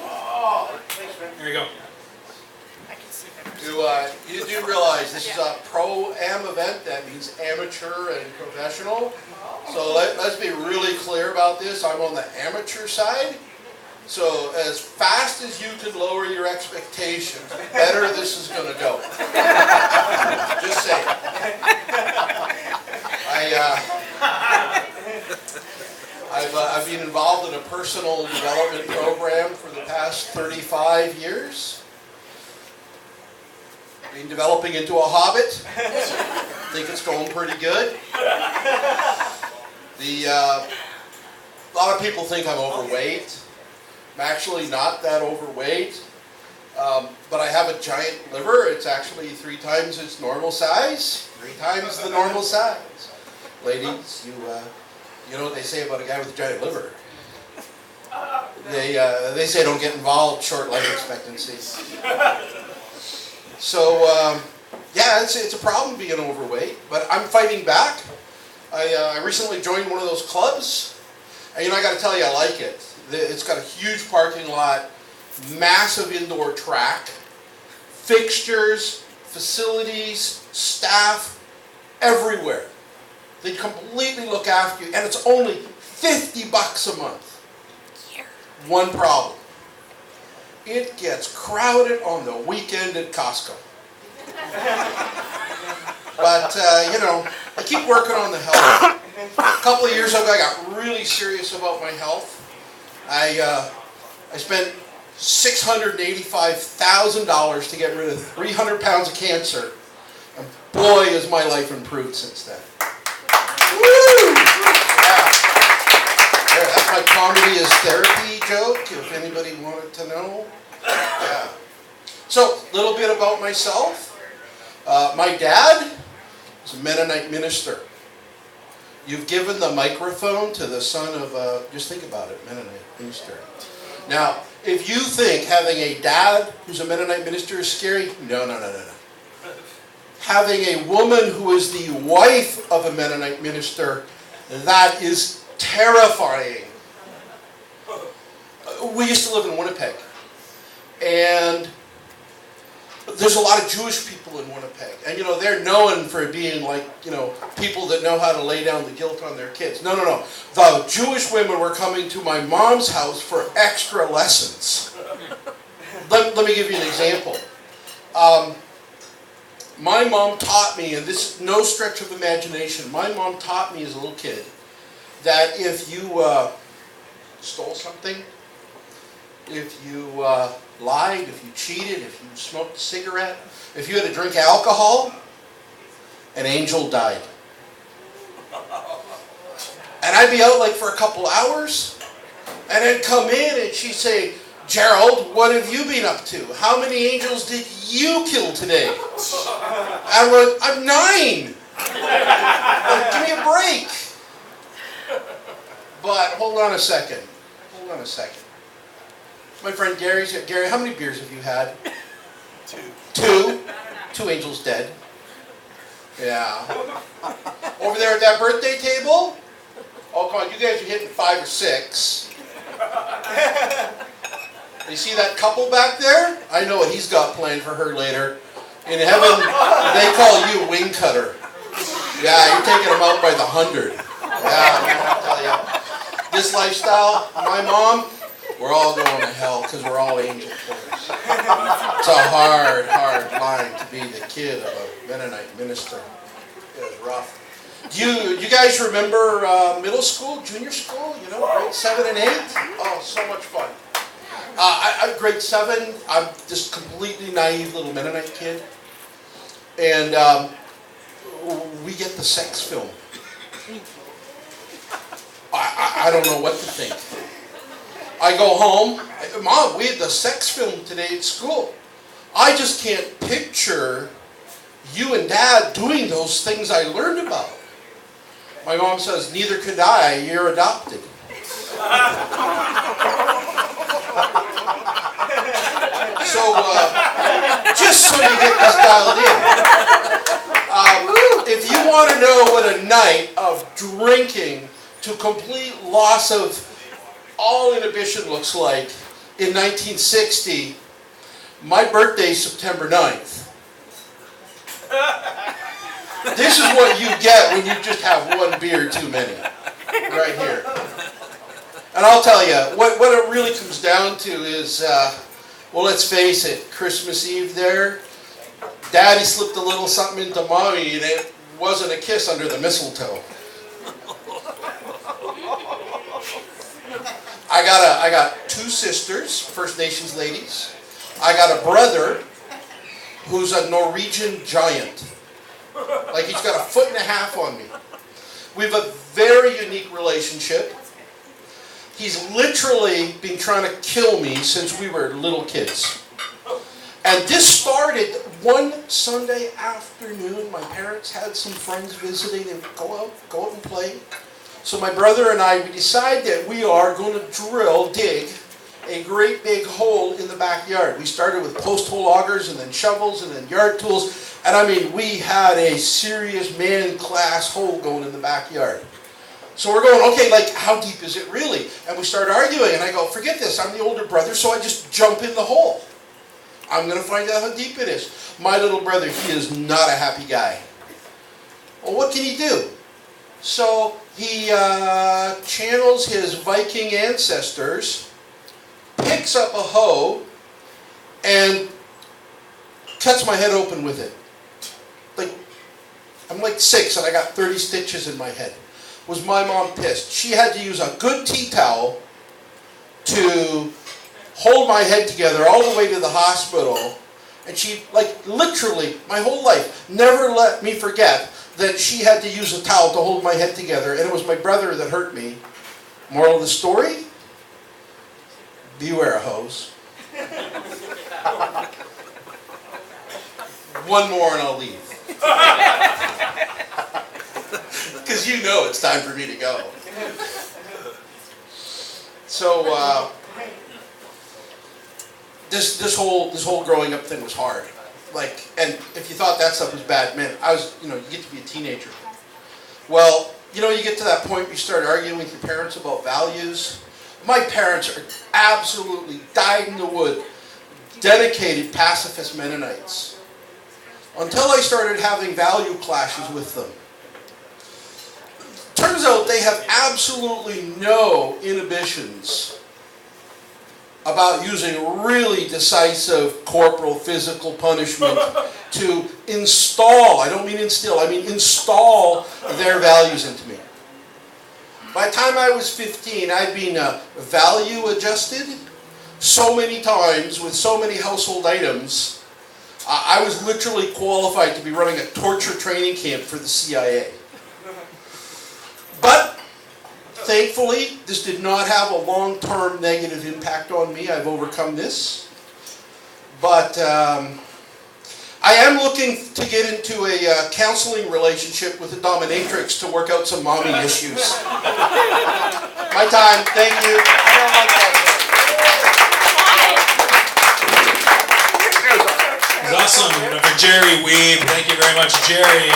Oh, thanks, man. There you go. You do realize this is a pro-am event. That means amateur and professional. So let's be really clear about this. I'm on the amateur side. So as fast as you can lower your expectations, the better this is going to go. Just saying. I've been involved in a personal development program for the past 35 years. Been developing into a hobbit. Think it's going pretty good. A lot of people think I'm overweight. I'm actually not that overweight, but I have a giant liver. It's actually 3 times its normal size. 3 times the normal size. Ladies, you know what they say about a guy with a giant liver? They say don't get involved, short life expectancy. So yeah, it's a problem being overweight, but I'm fighting back. I recently joined one of those clubs, and I got to tell you, I like it. It's got a huge parking lot, massive indoor track, fixtures, facilities, staff, everywhere. They completely look after you, and it's only $50 a month. One problem. It gets crowded on the weekend at Costco. But, I keep working on the health. A couple of years ago, I got really serious about my health. I spent $685,000 to get rid of 300 pounds of cancer. And boy, has my life improved since then. Woo! Yeah. There, that's my comedy is therapy joke, if anybody wanted to know. Yeah. So, a little bit about myself. My dad is a Mennonite minister. You've given the microphone to the son of just think about it, Mennonite minister. Now, if you think having a dad who's a Mennonite minister is scary, no. Having a woman who is the wife of a Mennonite minister, that is terrifying. We used to live in Winnipeg, and there's a lot of Jewish people in Winnipeg, and they're known for being like, people that know how to lay down the guilt on their kids. No. The Jewish women were coming to my mom's house for extra lessons. Let me give you an example. My mom taught me, and this is no stretch of imagination, my mom taught me as a little kid that if you stole something, if you lied, if you cheated, if you smoked a cigarette, if you had to drink alcohol, an angel died. And I'd be out like for a couple hours, and I'd come in and she'd say, Gerald, what have you been up to? How many angels did you kill today? I'm 9. Like, give me a break. But hold on a second. My friend Gary's here. Gary, how many beers have you had? 2. 2 angels dead. Yeah. Over there at that birthday table? Oh, come on, you guys are hitting 5 or 6. You see that couple back there? I know what he's got planned for her later. In heaven, they call you wing cutter. Yeah, you're taking them out by the 100. Yeah, I'll tell you. This lifestyle, my mom, we're all going to hell because we're all angel killers. It's a hard line to be the kid of a Mennonite minister. It was rough. Do you guys remember middle school, junior school? Grade 7 and 8? Oh, so much fun. Grade 7, I'm this completely naive little Mennonite kid. And we get the sex film. I don't know what to think. I go home, Mom, we had the sex film today at school. I just can't picture you and Dad doing those things I learned about. My mom says, neither could I, you're adopted. So, just so you get this dialed in, if you want to know what a night of drinking to complete loss of all inhibition looks like in 1960, my birthday is September 9th. This is what you get when you just have one beer too many. Right here. And I'll tell you, what it really comes down to is, well, let's face it, Christmas Eve there, Daddy slipped a little something into Mommy, and it wasn't a kiss under the mistletoe. I got two sisters, First Nations ladies. I got a brother who's a Norwegian giant. Like he's got 1.5 feet on me. We have a very unique relationship. He's literally been trying to kill me since we were little kids. And this started one Sunday afternoon. My parents had some friends visiting. They would go out and play. So my brother and I, we decided that we are going to dig a great big hole in the backyard. We started with post hole augers and then shovels and then yard tools. And I mean, we had a serious man-class hole going in the backyard. So we're going, okay, like, how deep is it really? And we start arguing, and I go, forget this, I'm the older brother, so I just jump in the hole. I'm going to find out how deep it is. My little brother, he is not a happy guy. Well, what can he do? So he channels his Viking ancestors, picks up a hoe, and cuts my head open with it. Like, I'm like 6 and I got 30 stitches in my head. Was my mom pissed? She had to use a good tea towel to hold my head together all the way to the hospital. And she, like, literally, my whole life, never let me forget that she had to use a towel to hold my head together. And it was my brother that hurt me. Moral of the story? Beware of hoes. One more and I'll leave. Because you know it's time for me to go. So this whole growing up thing was hard. Like, and if you thought that stuff was bad, man, you get to be a teenager. Well, you get to that point where you start arguing with your parents about values. My parents are absolutely dyed-in-the-wood, dedicated pacifist Mennonites. Until I started having value clashes with them. Turns out they have absolutely no inhibitions about using really decisive corporal physical punishment to install, I don't mean instill, I mean install their values into me. By the time I was 15, I'd been value adjusted so many times with so many household items. I was literally qualified to be running a torture training camp for the CIA. But thankfully, this did not have a long-term negative impact on me. I've overcome this. But I am looking to get into a counseling relationship with a dominatrix to work out some mommy issues. My time. Thank you. I don't like that. Awesome. For Gerry Wiebe. Thank you very much, Gerry.